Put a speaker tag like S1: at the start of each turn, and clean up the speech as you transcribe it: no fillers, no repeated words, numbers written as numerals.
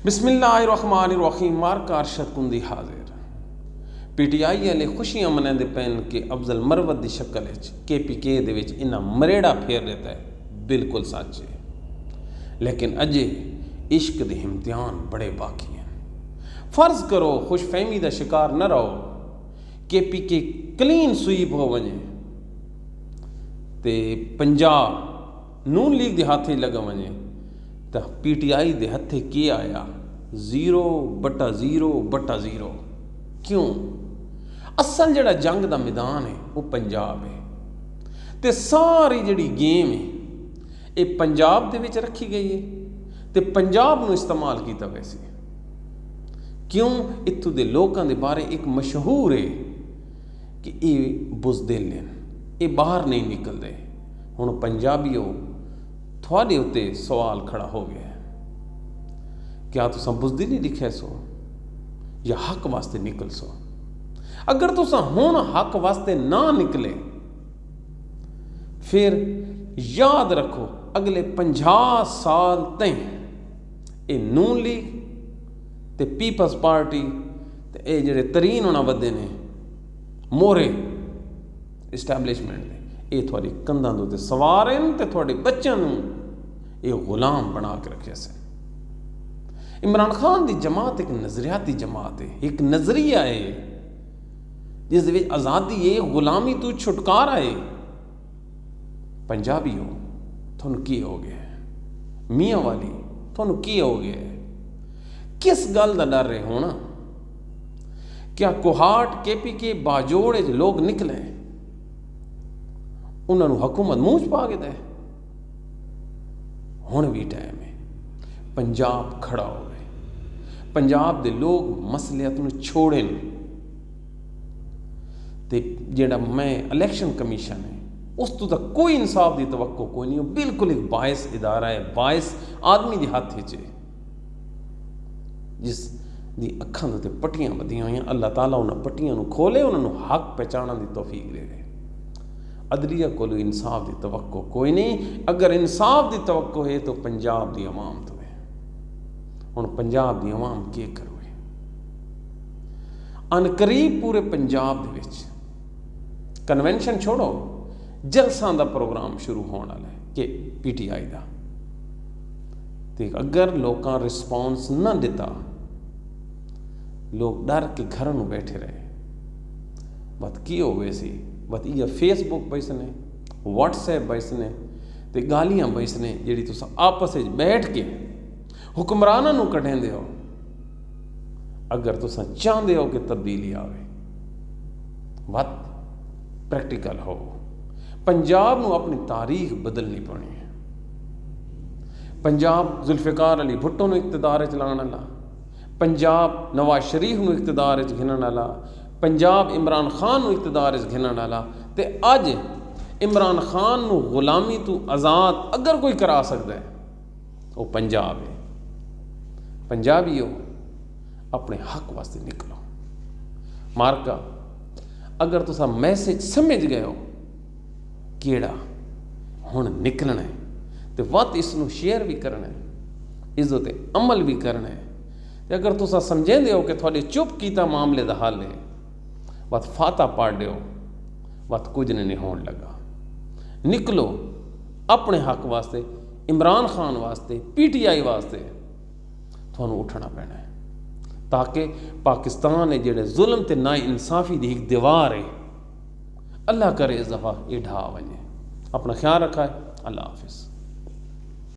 S1: بسم اللہ الرحمن الرحیم مارکا ارشد کندی حاضر پی ٹی آئی والے خوشیاں مناندے پین کہ افضل مروت دی شکل کے پی کے دے وچ انہاں مریڑا پھیر لیتا ہے. بالکل سچ ہے، لیکن اجے عشق دے امتحان بڑے باقی ہیں. فرض کرو خوش فہمی دا شکار نہ رہو، کے پی کے کلین سویپ ہو ونجے تے پنجاب نون لیگ دے ہاتھے لگا ونجے تو پی ٹی آئی دے ہتھے کی آیا 0/0/0. کیوں؟ اصل جڑا جنگ دا میدان ہے وہ پنجاب ہے تے ساری جڑی گیم ہے یہ پنجاب دے وچ رکھی گئی ہے تے پنجاب نو استعمال کیتا ویسے. کیوں؟ اتھوں دے لوکاں دے بارے ایک مشہور ہے کہ یہ بزدل ہیں، یہ باہر نہیں نکلتے. ہن پنجابیو تھوڑے اتنے سوال کھڑا ہو گیا ہے، کیا تساں بزدلی لکھے سو یا حق واسطے نکل سو؟ اگر تساں ہن حق واسطے نہ نکلے پھر یاد رکھو اگلے 50 سال تائیں اے نون لیگ تے پیپلز پارٹی تے اے جڑے ترین ہونا ودے نے مورے اسٹیبلشمنٹ دے اے تھوڑی کندھاں دے سوار ہیں تے تھوڑے بچوں یہ غلام بنا کے رکھے سے. عمران خان دی جماعت ایک نظریاتی جماعت ہے، ایک نظریہ ہے جس دے وچ آزادی ہے، غلامی تو چھٹکارا ہے. پنجابی ہو تھانوں کی ہو گیا ہے؟ میاں والی تھانوں کی ہو گیا ہے؟ کس گل دا ڈر رہے ہونا؟ کیا کوہاٹ کے پی کے باجوڑے لوگ نکلے انہوں نے حکومت منہ پا کے دے؟ ہن بھی ٹائم ہے پنجاب کھڑا ہوئے، پنجاب دے لوگ مسئلے چھوڑیں تے جڑا میں الیکشن کمیشن ہے اس تو تک کوئی انصاف دی توقع کوئی نہیں. بالکل ایک باعث ادارہ ہے، باعث آدمی دی ہاتھ چ جس دی اکھاں تے پٹیاں بدیاں ہوئیں. اللہ تعالیٰ انہاں پٹیاں نو کھولے، انہاں نو حق پہچانن دی توفیق دے. عدلیہ کو انصاف دی توقع کوئی نہیں. اگر انصاف دی توقع ہے تو پنجاب دی عوام تو ہے. ہن پنجاب دی عوام کی کرو؟ ان قریب پورے پنجاب دے وچ کنونشن چھوڑو، جلساں دا پروگرام شروع ہونے والا ہے کہ پی ٹی آئی دا. تے اگر لوکاں رسپانس نہ دیتا، لوگ ڈر کے گھروں میں بیٹھے رہے، بات کی ہوئے سی بات یہ فیس بک بیسنے، واٹس ایپ بیسنے تے گالیاں بیسنے جیڑی تساں آپس وچ بیٹھ کے حکمراناں نو کڈھیں دے ہو. اگر تساں چاہندے ہو کہ تبدیلی آوے، بات پریکٹیکل ہو. پنجاب نو اپنی تاریخ بدلنی پڑنی ہے. پنجاب ذوالفقار علی بھٹو نو اقتدار چلان والا، پنجاب نواز شریف نو اقتدار گھنن والا، پنجاب عمران خان نو اقتدار گھنن والا. تے اج عمران خان نو غلامی تو آزاد اگر کوئی کرا سکتا ہے وہ پنجاب ہے. پنجابیو اپنے حق واسطے نکلو. مارکا اگر تسا میسج سمجھ گئے ہو کیڑا ہن نکلنا ہے تے وقت اس نو شیئر بھی کرنا ہے، عزت عمل بھی کرنا ہے. تے اگر تسا سمجھیں دے ہو کہ تھوڑے چپ کیتا معاملے دا حل ہے، وقت فاتح پاڑ دیو، وقت کچھ نہیں ہون لگا. نکلو اپنے حق واسطے، عمران خان واسطے، پی ٹی آئی واسطے تھانوں اٹھنا پینا ہے تاکہ پاکستان ہے جڑے ظلم تے نا انصافی دی ایک دیوار ہے، اللہ کرے اس دفعہ یہ ڈھا وجے. اپنا خیال رکھا ہے. اللہ حافظ.